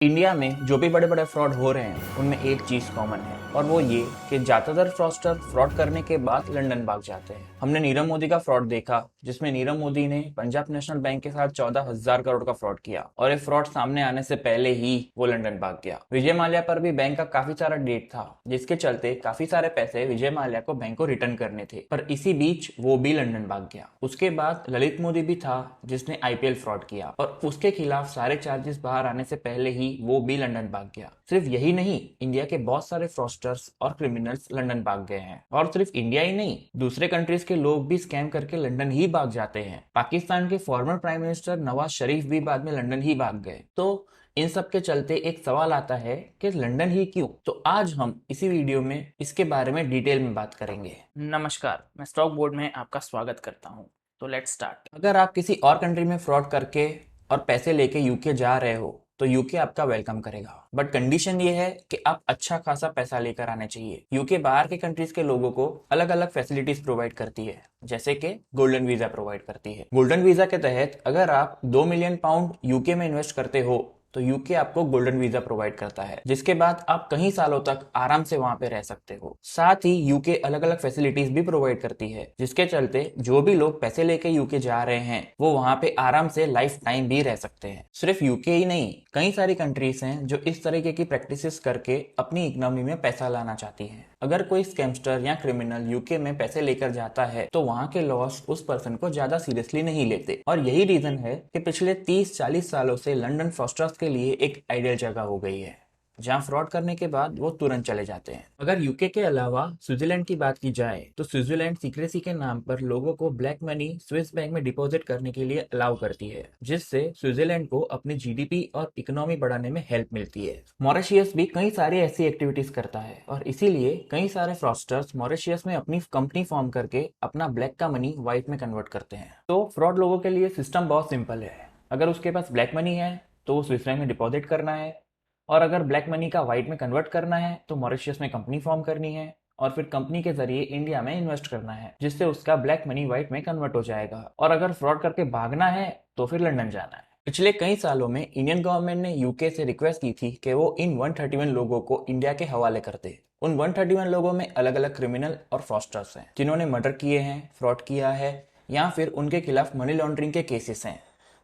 India में जो भी बड़े बड़े फ्रॉड हो रहे हैं उनमें एक चीज कॉमन है और वो ये कि ज्यादातर फ्रॉडस्टर फ्रॉड करने के बाद लंदन भाग जाते हैं। हमने नीरव मोदी का फ्रॉड देखा जिसमें नीरव मोदी ने पंजाब नेशनल बैंक के साथ 14,000 करोड़ का फ्रॉड किया और ये फ्रॉड सामने आने से पहले ही वो लंदन भाग गया। विजय माल्या पर भी बैंक का काफी सारा डेट था जिसके चलते काफी सारे पैसे विजय माल्या को बैंक को रिटर्न करने थे, पर इसी बीच वो भी लंदन भाग गया। उसके बाद ललित मोदी भी था जिसने आईपीएल फ्रॉड किया और उसके खिलाफ सारे चार्जेस बाहर आने से पहले ही वो भी लंदन भाग गया। सिर्फ यही नहीं, इंडिया के बहुत सारे फ्रॉडस्टर्स और क्रिमिनल्स लंदन भाग गए हैं। और सिर्फ इंडिया ही नहीं, दूसरे कंट्रीज के लोग भी स्कैम करके लंदन ही भाग जाते हैं। पाकिस्तान के former prime minister Nawaz Sharif भी बाद में लंदन ही भाग गए। तो इन सब के चलते एक सवाल आता है कि लंदन ही क्यों। तो आज हम इसी वीडियो में इसके बारे में डिटेल में बात करेंगे। नमस्कार, मैं स्टॉक बोर्ड में आपका स्वागत करता हूं। तो लेट्स स्टार्ट। अगर आप किसी और कंट्री में फ्रॉड करके और पैसे लेके यूके जा रहे हो तो यूके आपका वेलकम करेगा, बट कंडीशन ये है कि आप अच्छा खासा पैसा लेकर आने चाहिए। यूके बाहर के कंट्रीज के लोगों को अलग अलग फैसिलिटीज प्रोवाइड करती है, जैसे कि गोल्डन वीजा प्रोवाइड करती है। गोल्डन वीजा के तहत अगर आप 2 मिलियन पाउंड यूके में इन्वेस्ट करते हो तो यूके आपको गोल्डन वीजा प्रोवाइड करता है, जिसके बाद आप कई सालों तक आराम से वहां पे रह सकते हो। साथ ही यूके अलग अलग फैसिलिटीज भी प्रोवाइड करती है, जिसके चलते जो भी लोग पैसे लेके यूके जा रहे हैं वो वहां पे आराम से लाइफ टाइम भी रह सकते हैं। सिर्फ यूके ही नहीं, कई सारी कंट्रीज हैं जो इस तरीके की प्रैक्टिसेस करके अपनी इकोनॉमी में पैसा लाना चाहती हैं। अगर कोई स्कैमस्टर या क्रिमिनल यूके में पैसे लेकर जाता है तो वहां के लॉस उस पर्सन को ज्यादा सीरियसली नहीं लेते, और यही रीजन है कि पिछले 30-40 सालों से लंदन फ्रॉडस्टर्स के लिए एक आइडियल जगह हो गई है जहां फ्रॉड करने के बाद वो तुरंत चले जाते हैं। अगर यूके के अलावा स्विट्जरलैंड की बात की जाए तो स्विट्जरलैंड सीक्रेसी के नाम पर लोगों को ब्लैक मनी स्विस बैंक में डिपॉजिट करने के लिए अलाउ करती है, जिससे स्विट्जरलैंड को अपनी जीडीपी और इकोनॉमी बढ़ाने में हेल्प मिलती है। मॉरिशियस भी कई सारी ऐसी एक्टिविटीज करता है और इसीलिए कई सारे फ्रॉडस्टर्स मॉरिशियस में अपनी कंपनी फॉर्म करके अपना ब्लैक का मनी व्हाइट में कन्वर्ट करते हैं। तो फ्रॉड लोगों के लिए सिस्टम बहुत सिंपल है। अगर उसके पास ब्लैक मनी है तो वो स्विस बैंक में डिपॉजिट करना है, और अगर ब्लैक मनी का व्हाइट में कन्वर्ट करना है तो मॉरिशियस में कंपनी फॉर्म करनी है और फिर कंपनी के जरिए इंडिया में इन्वेस्ट करना है, जिससे उसका ब्लैक मनी व्हाइट में कन्वर्ट हो जाएगा। और अगर फ्रॉड करके भागना है तो फिर लंदन जाना है। पिछले कई सालों में इंडियन गवर्नमेंट ने यूके से रिक्वेस्ट की थी कि वो इन 131 लोगों को इंडिया के हवाले कर दे। उन 131 लोगों में अलग अलग क्रिमिनल और फ्रॉडस्टर्स हैं जिन्होंने मर्डर किए हैं, फ्रॉड किया है या फिर उनके खिलाफ मनी लॉन्ड्रिंग के केसेस हैं।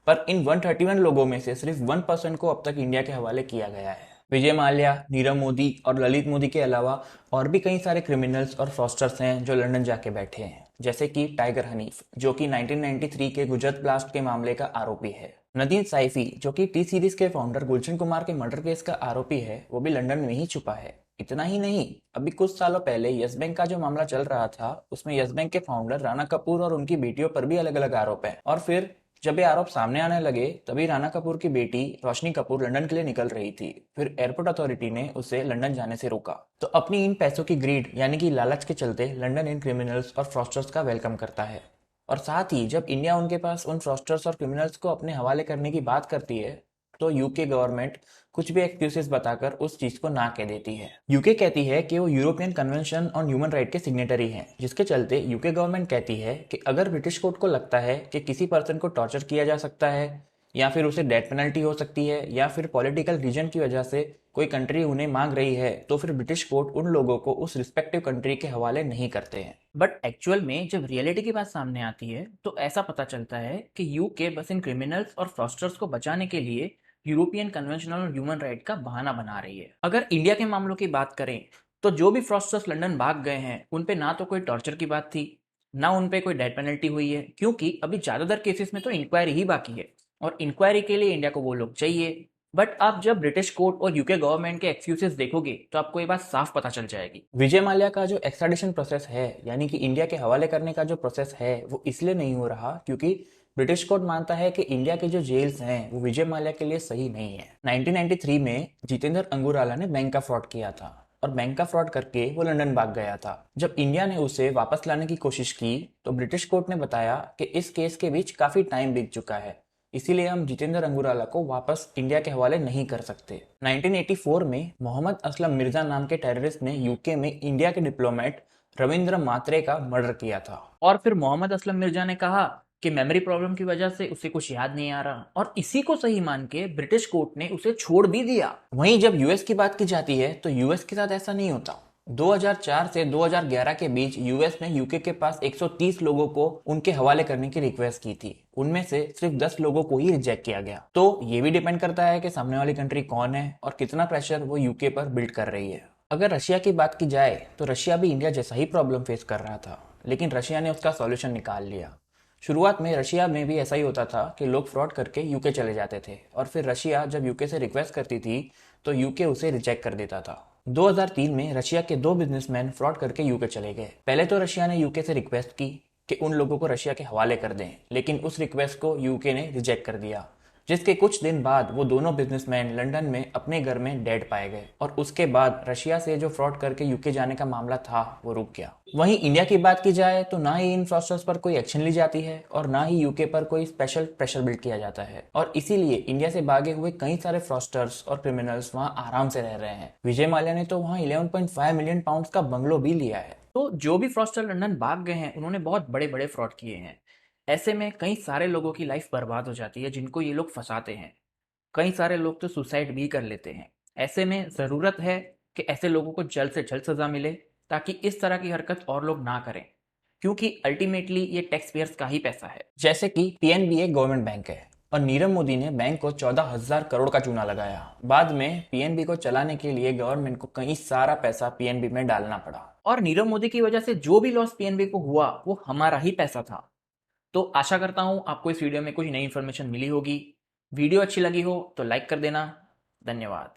पर इन 131 लोगों में से सिर्फ 1% को अब तक इंडिया के हवाले किया गया है। विजय माल्या, नीरव मोदी और ललित मोदी के अलावा और भी कई सारे क्रिमिनल्स और फ्रॉडस्टर्स हैं जो लंदन जाके बैठे हैं, जैसे कि टाइगर हनीफ जो कि 1993 के गुजरात ब्लास्ट के मामले का आरोपी है। नदीम सैफी जो कि टी सीरीज के फाउंडर गुलशन कुमार के मर्डर केस का आरोपी है, वो भी लंदन में ही छुपा है। इतना ही नहीं, अभी कुछ सालों पहले यस बैंक का जो मामला चल रहा था उसमें यस बैंक के फाउंडर राणा कपूर और उनकी बेटियों पर भी अलग अलग आरोप है। और फिर जब ये आरोप सामने आने लगे तभी राणा कपूर की बेटी रोशनी कपूर लंदन के लिए निकल रही थी। फिर एयरपोर्ट अथॉरिटी ने उसे लंदन जाने से रोका। तो अपनी इन पैसों की ग्रीड यानी कि लालच के चलते लंदन इन क्रिमिनल्स और फ्रॉडस्टर्स का वेलकम करता है। और साथ ही जब इंडिया उनके पास उन फ्रॉडस्टर्स और क्रिमिनल्स को अपने हवाले करने की बात करती है तो यूके गवर्नमेंट कुछ भी एक्सक्यूजेस बताकर उस चीज को ना कह देती है। यूके कहती है कि वो European convention on human right के सिग्नेटरी हैं, जिसके चलते यूके गवर्नमेंट कहती है कि अगर ब्रिटिश कोर्ट को लगता है कि किसी पर्सन को टॉर्चर किया जा सकता है या फिर उसे डेथ पेनल्टी हो सकती है या फिर पॉलिटिकल रीजन की वजह से कोई कंट्री उन्हें मांग रही है तो फिर ब्रिटिश कोर्ट उन लोगों को उस रिस्पेक्टिव कंट्री के हवाले नहीं करते हैं। बट एक्चुअल में जब रियलिटी की बात सामने आती है तो ऐसा पता चलता है कि यूके बस इन क्रिमिनल्स और फ्रॉडस्टर्स को बचाने के लिए European convention on human right का बहाना बना रही है। अगर इंडिया के मामलों की बात करें तो जो भी फ्रॉडस्टर्स लंदन भाग गए हैं उन पे ना तो कोई टॉर्चर की बात थी, ना उन पे कोई डेथ पेनल्टी हुई है, क्योंकि अभी ज्यादातर केसेस में तो इंक्वायरी ही बाकी है और इंक्वायरी के लिए इंडिया को वो लोग चाहिए। बट आप जब ब्रिटिश कोर्ट और यूके गवर्नमेंट के एक्सक्यूजेस देखोगे तो आपको ये बात साफ पता चल जाएगी। विजय माल्या का जो एक्स्ट्राडिशन प्रोसेस है यानी कि इंडिया के हवाले करने का जो प्रोसेस है वो इसलिए नहीं हो रहा क्योंकि ब्रिटिश कोर्ट मानता है कि इंडिया के जो जेल्स हैं वो विजय माल्या के लिए सही नहीं है। 1993 में जितेंद्र अंगुराला ने बैंक का फ्रॉड किया था और बैंक का फ्रॉड करके वो लंदन भाग गया था। जब इंडिया ने उसे वापस लाने की कोशिश की तो ब्रिटिश कोर्ट ने बताया कि इस केस के बीच काफी टाइम बीत चुका है, इसीलिए हम जितेंद्र अंगुराला को वापस इंडिया के हवाले नहीं कर सकते। 1984 में मोहम्मद असलम मिर्जा नाम के टेररिस्ट ने यूके में इंडिया के डिप्लोमेट रविंद्र मात्रे का मर्डर किया था। और फिर मोहम्मद असलम मिर्जा ने कहा कि मेमोरी प्रॉब्लम की वजह से उसे कुछ याद नहीं आ रहा, और इसी को सही मान के ब्रिटिश कोर्ट ने उसे छोड़ भी दिया। वहीं जब यूएस की बात की जाती है तो यूएस के साथ ऐसा नहीं होता। 2004 से 2011 के बीच यूएस ने यूके के पास 130 लोगों को उनके हवाले करने की रिक्वेस्ट की थी। उनमें से सिर्फ 10 लोगों को ही रिजेक्ट किया गया। तो ये भी डिपेंड करता है कि सामने वाली कंट्री कौन है और कितना प्रेशर वो यूके पर बिल्ड कर रही है। अगर रशिया की बात की जाए तो रशिया भी इंडिया जैसा ही प्रॉब्लम फेस कर रहा था, लेकिन रशिया ने उसका सॉल्यूशन निकाल लिया। शुरुआत में रशिया में भी ऐसा ही होता था कि लोग फ्रॉड करके यूके चले जाते थे, और फिर रशिया जब यूके से रिक्वेस्ट करती थी तो यूके उसे रिजेक्ट कर देता था। 2003 में रशिया के 2 बिजनेसमैन फ्रॉड करके यूके चले गए। पहले तो रशिया ने यूके से रिक्वेस्ट की कि उन लोगों को रशिया के हवाले कर दें, लेकिन उस रिक्वेस्ट को यूके ने रिजेक्ट कर दिया, जिसके कुछ दिन बाद वो दोनों बिजनेसमैन लंदन में अपने घर में डेड पाए गए, और उसके बाद रशिया से जो फ्रॉड करके यूके जाने का मामला था वो रुक गया। वहीं इंडिया की बात की जाए तो ना ही इन फ्रॉडस्टर्स पर कोई एक्शन ली जाती है और ना ही यूके पर कोई स्पेशल प्रेशर बिल्ड किया जाता है, और इसीलिए इंडिया से भागे हुए कई सारे फ्रॉडस्टर्स और क्रिमिनल्स वहां आराम से रह रहे हैं। विजय माल्या ने तो वहां 11.5 मिलियन पाउंड का बंगलो भी लिया है। तो जो भी फ्रॉडस्टर लंदन भाग गए हैं उन्होंने बहुत बड़े बड़े फ्रॉड किए हैं। ऐसे में कई सारे लोगों की लाइफ बर्बाद हो जाती है जिनको ये लोग फंसाते हैं। कई सारे लोग तो सुसाइड भी कर लेते हैं। ऐसे में ज़रूरत है कि ऐसे लोगों को जल्द से जल्द सज़ा मिले, ताकि इस तरह की हरकत और लोग ना करें, क्योंकि अल्टीमेटली ये टैक्स पेयर्स का ही पैसा है। जैसे कि पीएनबी एक गवर्नमेंट बैंक है और नीरव मोदी ने बैंक को 14,000 करोड़ का चूना लगाया। बाद में पीएनबी को चलाने के लिए गवर्नमेंट को कई सारा पैसा पीएनबी में डालना पड़ा, और नीरव मोदी की वजह से जो भी लॉस पीएनबी को हुआ वो हमारा ही पैसा था। तो आशा करता हूँ आपको इस वीडियो में कुछ नई इन्फॉर्मेशन मिली होगी। वीडियो अच्छी लगी हो तो लाइक कर देना। धन्यवाद।